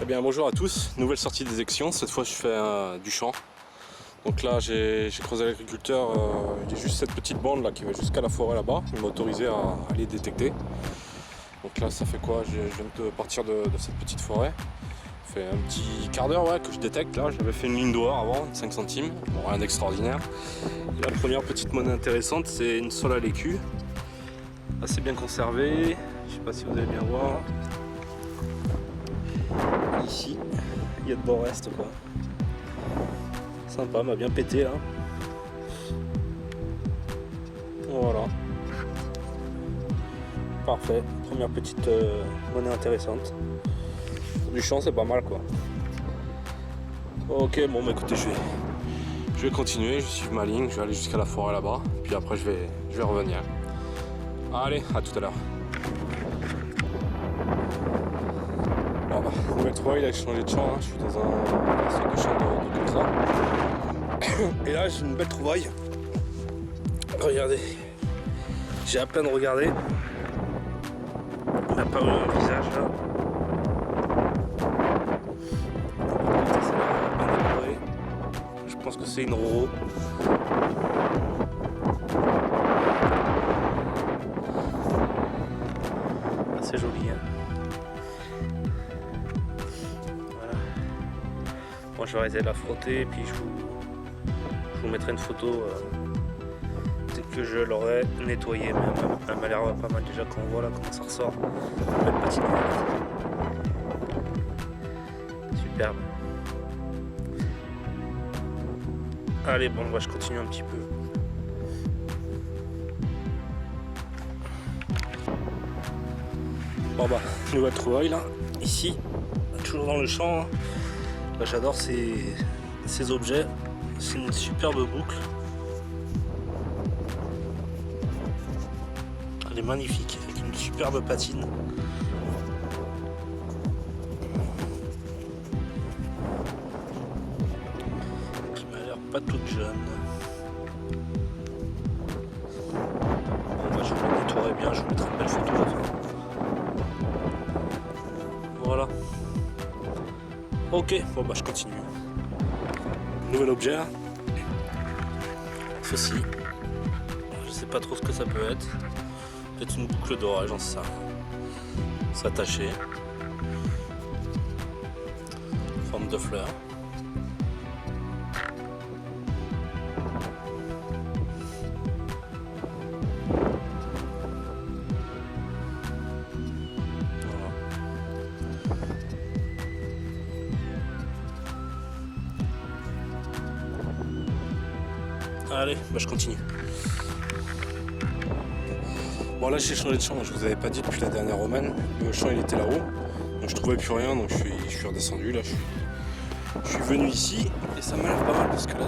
bien, bonjour à tous, nouvelle sortie des élections, cette fois je fais du champ. Donc là j'ai creusé l'agriculteur, il y a juste cette petite bande là qui va jusqu'à la forêt là-bas, il m'a autorisé à aller détecter. Donc là ça fait quoi, je viens de partir de cette petite forêt. Ça fait un petit quart d'heure que je détecte là, j'avais fait une ligne d'or avant, 5 centimes, bon rien d'extraordinaire. La première petite monnaie intéressante c'est une sole à l'écu, assez bien conservée, je sais pas si vous allez bien voir. Ici, il y a de bons restes quoi. Sympa, m'a bien pété là. Voilà. Parfait. Première petite monnaie intéressante. Pour du champ, c'est pas mal quoi. Ok, bon bah écoutez, je vais continuer, je vais suivre ma ligne, je vais aller jusqu'à la forêt là-bas, puis après je vais revenir. Allez, à tout à l'heure. Bon bah, nouvelle trouvaille, là j'ai changé de champ, hein. Je suis dans un sorte de champ de colza. Et là j'ai une belle trouvaille. Regardez, j'ai à peine regardé. Il m'a paru un visage là. Je pense que c'est une roro. Assez joli hein. Voilà. Moi je vais arrêter de la frotter et puis je vous mettrai une photo dès que je l'aurai nettoyée. Mais elle m'a l'air pas mal déjà quand on voit là comment ça ressort. Une belle petite superbe. Allez bon moi je continue un petit peu. Bon bah nouvelle trouvaille là, ici, toujours dans le champ. Hein. Là j'adore ces objets, c'est une superbe boucle. Elle est magnifique, avec une superbe patine. Qui m'a l'air pas toute jeune. Bon bah je vous la nettoierai bien, je vous mettrai une belle photo à la fin. Voilà. Ok, bon bah je continue. Nouvel objet. Ceci. Je sais pas trop ce que ça peut être. Peut-être une boucle d'orage, j'en sais rien. C'est attaché. Forme de fleur. Allez, bah je continue. Bon là j'ai changé de champ, je vous avais pas dit depuis la dernière romaine. Le champ il était là-haut, donc je trouvais plus rien, donc je suis redescendu. Là je suis venu ici et ça m'a l'air pas mal parce que là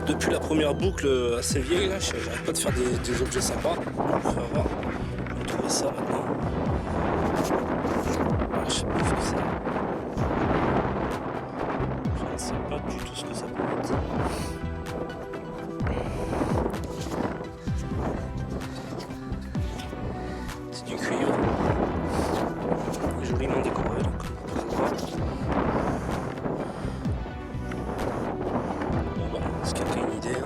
depuis la première boucle assez vieille là, j'arrête pas de faire des objets sympas. On va voir, on va trouver ça maintenant. Ah, je sais pas ce que c'est. Je ne sais pas du tout ce que ça peut être. C'est du cuivre, joliment décoré donc bon bah, si quelqu'un a une idée,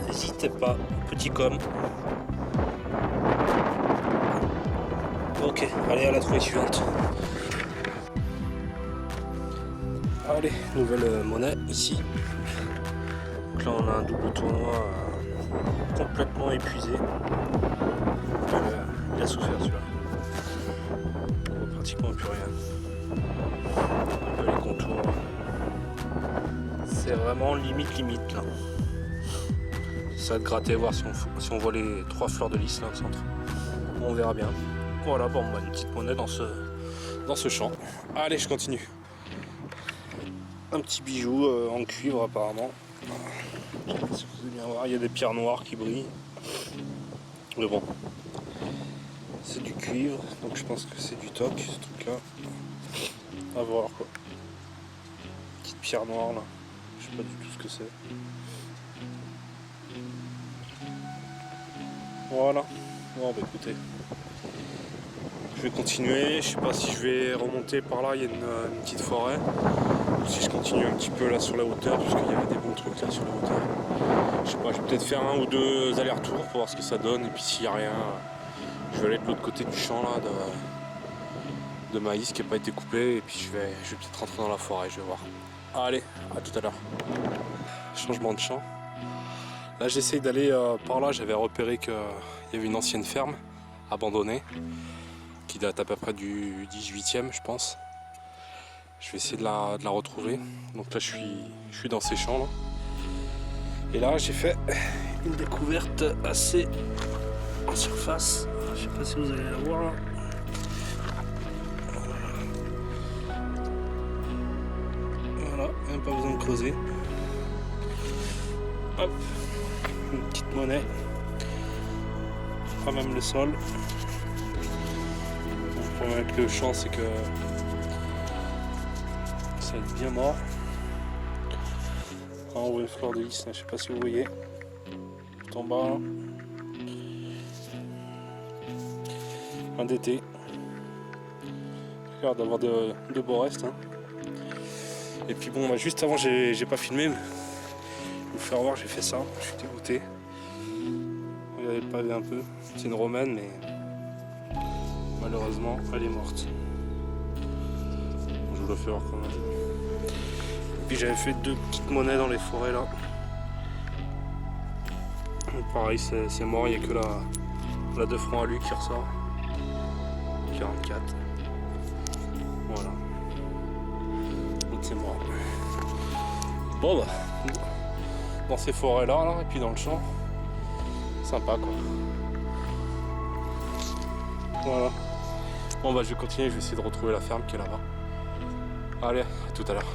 n'hésitez pas, petit com. Ok, allez à la trouvaille suivante. Allez, nouvelle monnaie ici. Donc là on a un double tournoi complètement épuisé. Il a souffert celui-là. On voit pratiquement plus rien. Un peu les contours. C'est vraiment limite là. Ça va te gratter, voir si on voit les 3 fleurs de lys là au centre. On verra bien. Voilà, bon, bah, une petite monnaie dans ce champ. Allez, je continue. Un petit bijou en cuivre apparemment. Je sais pas si vous allez bien voir, il y a des pierres noires qui brillent. Mais bon, c'est du cuivre, donc je pense que c'est du toc ce truc là. À voir quoi. Petite pierre noire là, je sais pas du tout ce que c'est. Voilà, bon bah écoutez, je vais continuer. Je sais pas si je vais remonter par là, il y a une petite forêt. Ou si je continue un petit peu là sur la hauteur, parce qu'il y a des bons trucs là sur la hauteur. Je sais pas, je vais peut-être faire 1 ou 2 allers-retours pour voir ce que ça donne. Et puis s'il n'y a rien, je vais aller de l'autre côté du champ là de maïs qui n'a pas été coupé. Et puis je vais peut-être rentrer dans la forêt, je vais voir. Allez, à tout à l'heure. Changement de champ. Là j'essaye d'aller par là, j'avais repéré qu'il y avait une ancienne ferme abandonnée qui date à peu près du 18e je pense. Je vais essayer de la retrouver. Donc là je suis dans ces champs là. Et là j'ai fait une découverte assez en surface. Je sais pas si vous allez la voir là. Voilà, même pas besoin de creuser. Hop, une petite monnaie. Pas même le sol. Le problème avec le champ c'est que ça va être bien mort. En haut une fleur de lys, je sais pas si vous voyez. Tout en bas. Un d'été. Regarde d'avoir de beaux restes. Hein. Et puis bon, juste avant j'ai pas filmé. Mais vous faire voir, j'ai fait ça. Je suis dégoûté. Regardez le pavé un peu. C'est une romaine, mais malheureusement, elle est morte. Je vous le fais voir quand même. Et puis j'avais fait 2 petites monnaies dans les forêts là. Et pareil, c'est mort, il n'y a que la 2 francs à lui qui ressort. 44. Voilà. Donc c'est mort. Bon bah, dans ces forêts là, et puis dans le champ, sympa quoi. Voilà. Bon bah je vais continuer, je vais essayer de retrouver la ferme qui est là-bas. Allez, à tout à l'heure.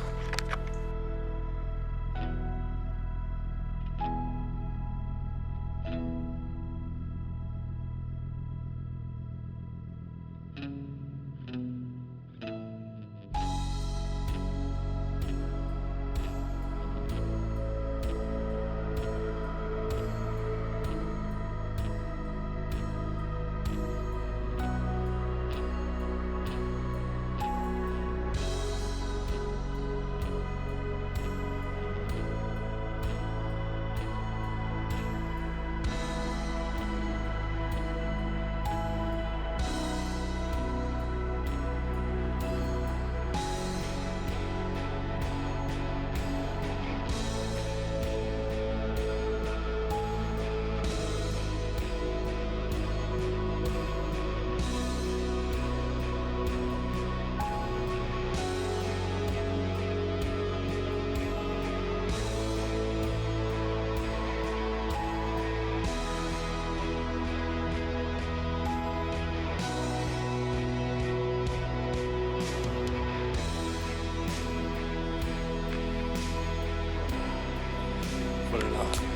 Voilà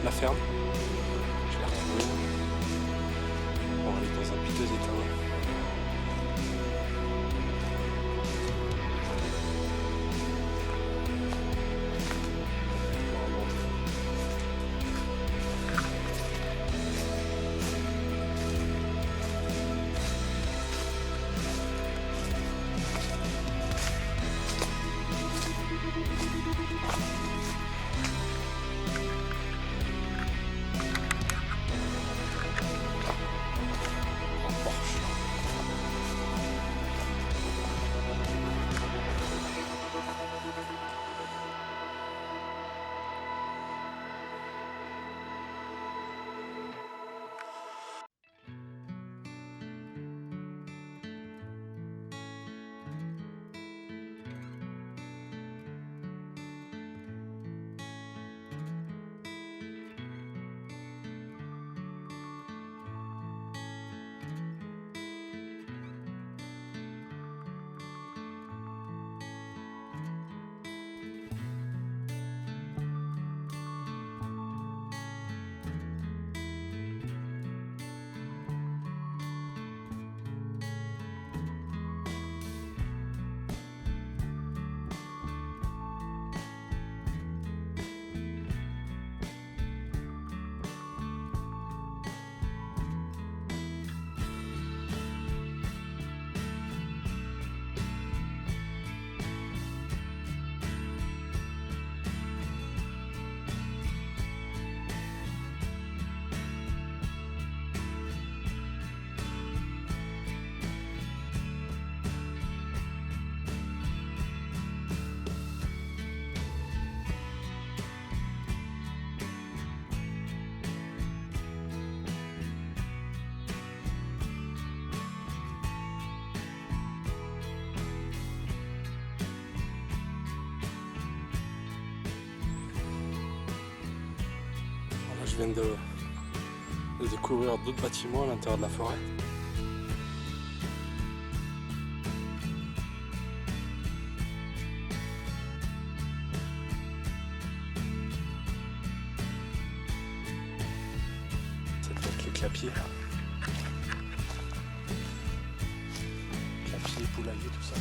la ferme. Je l'ai retrouvée. Bon, elle est dans un piteux état. Porsche. je viens de découvrir d'autres bâtiments à l'intérieur de la forêt. C'est peut-être les clapiers. Clapiers, poulaillers, tout ça.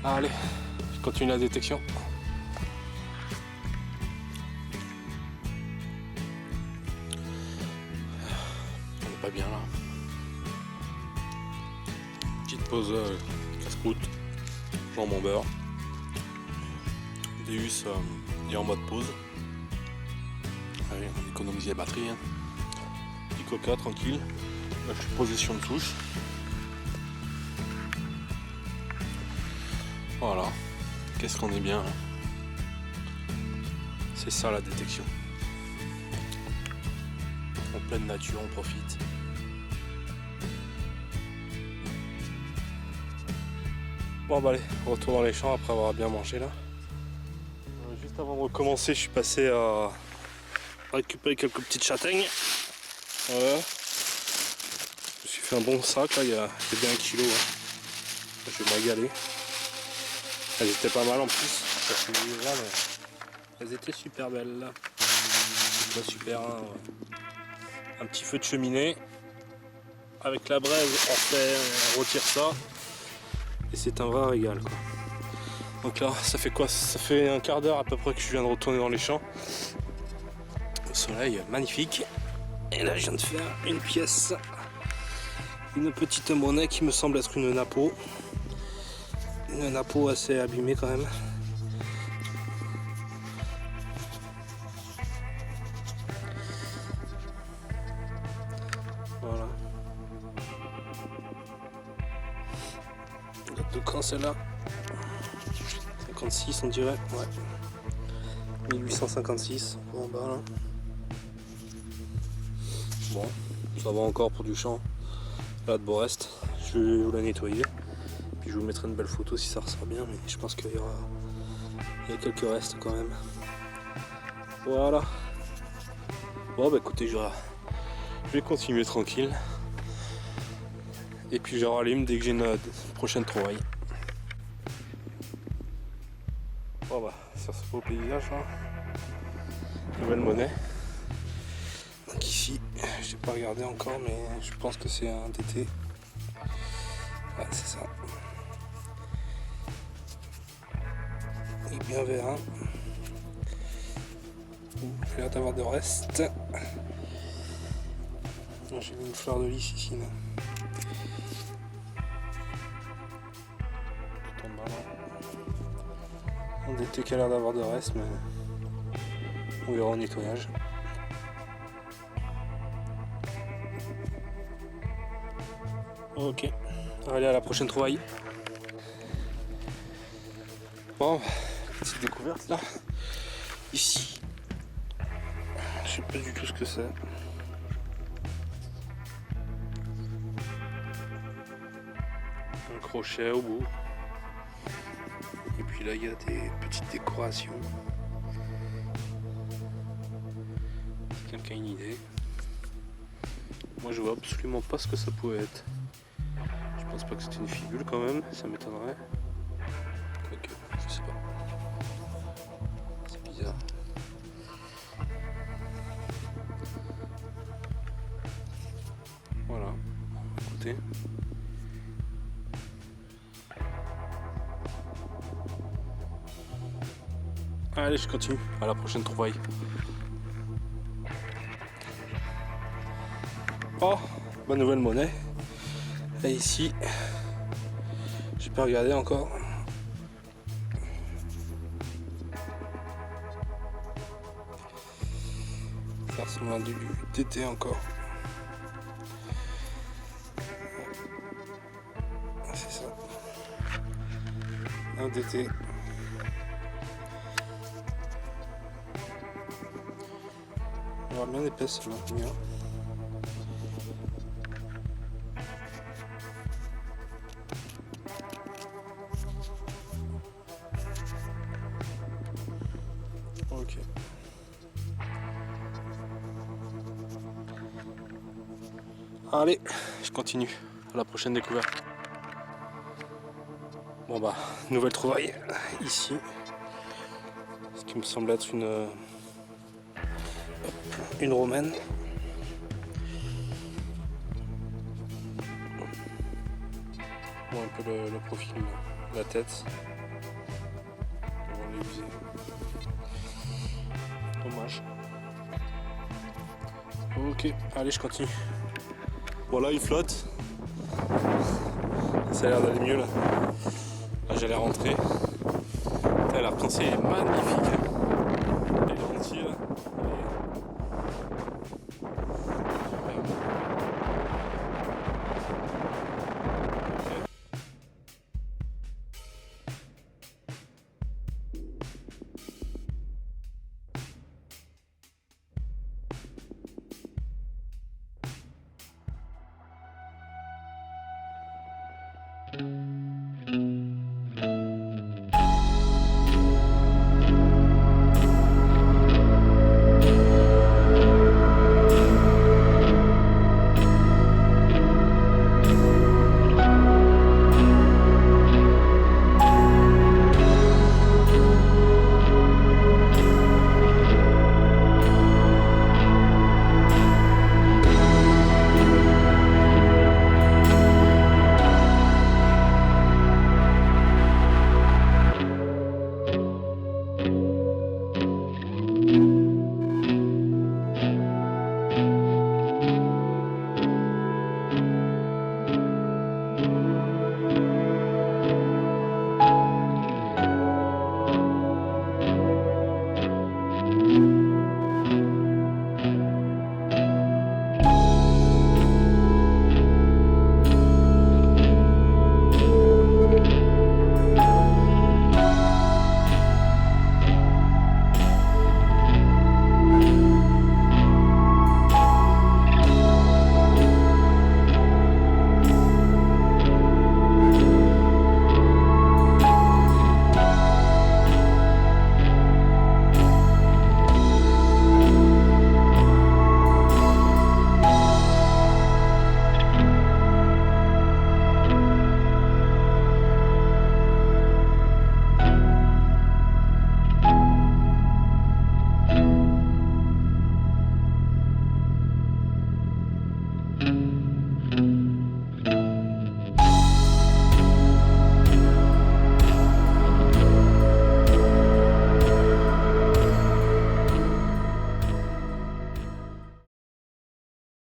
Allez, je continue la détection. On n'est pas bien là. Petite pause casse-croûte, jambon beurre. Deus est en mode pause. Allez, on économise la batterie. Hein. Petit coca tranquille. Là, je suis posé sur une touche. Voilà, qu'est-ce qu'on est bien là. C'est ça la détection. En pleine nature, on profite. Bon bah allez, retour dans les champs après avoir bien mangé là. Juste avant de recommencer, je suis passé à récupérer quelques petites châtaignes. Voilà. Je me suis fait un bon sac là, il y a bien 1 kilo. Hein. Je vais m'agaler. Elles étaient pas mal en plus, là, mais elles étaient super belles là. Là, super, hein, ouais. Un petit feu de cheminée avec la braise, on retire ça et c'est un vrai régal quoi. Donc là ça fait quoi? Ça fait un quart d'heure à peu près que je viens de retourner dans les champs. Le soleil magnifique et là je viens de faire une pièce, une petite monnaie qui me semble être une napo. Une napo assez abîmée quand même. Voilà. De quand celle-là? 56 on dirait, ouais. 1856, en bas là. Bon, ça va encore pour du champ. Là de Borest, je vais vous la nettoyer. Puis je vous mettrai une belle photo si ça ressort bien, mais je pense qu'il y a quelques restes quand même. Voilà. Bon bah écoutez, je vais continuer tranquille. Et puis je rallume dès que j'ai une prochaine trouvaille. Bon bah, sur ce beau paysage là, nouvelle monnaie. Donc ici, j'ai pas regardé encore, mais je pense que c'est un DT. Ouais, c'est ça. Et bien vert. Hein. Il a l'air d'avoir de reste. J'ai mis une fleur de lys ici. Là. Tout en bas là. Un DT qui a l'air d'avoir de reste, mais on verra au nettoyage. Ok. Allez, à la prochaine trouvaille. Bon, petite découverte là. Ici. Je sais pas du tout ce que c'est. Un crochet au bout. Et puis là, il y a des petites décorations. Si quelqu'un a une idée. Moi, je vois absolument pas ce que ça pouvait être. Je pense pas que c'était une figule quand même, ça m'étonnerait. Quoique, je sais pas. C'est bizarre. Voilà, écoutez. Allez, je continue. À la prochaine trouvaille. Oh, bonne nouvelle monnaie. Et ici, j'ai pas regardé encore. Ça ressemble à du TT encore. C'est ça. Un DT. On va bien épaisse celle-là. Ok. Allez, je continue. À la prochaine découverte. Bon bah, nouvelle trouvaille ici. Ce qui me semble être une romaine. Bon, un peu le profil, la tête. On va l'épuiser. Dommage. Ok, allez, je continue. Voilà, il flotte. Ça a l'air d'aller mieux là. Là, j'allais rentrer. L'arc-en-ciel est magnifique. Il est entier là. Ok.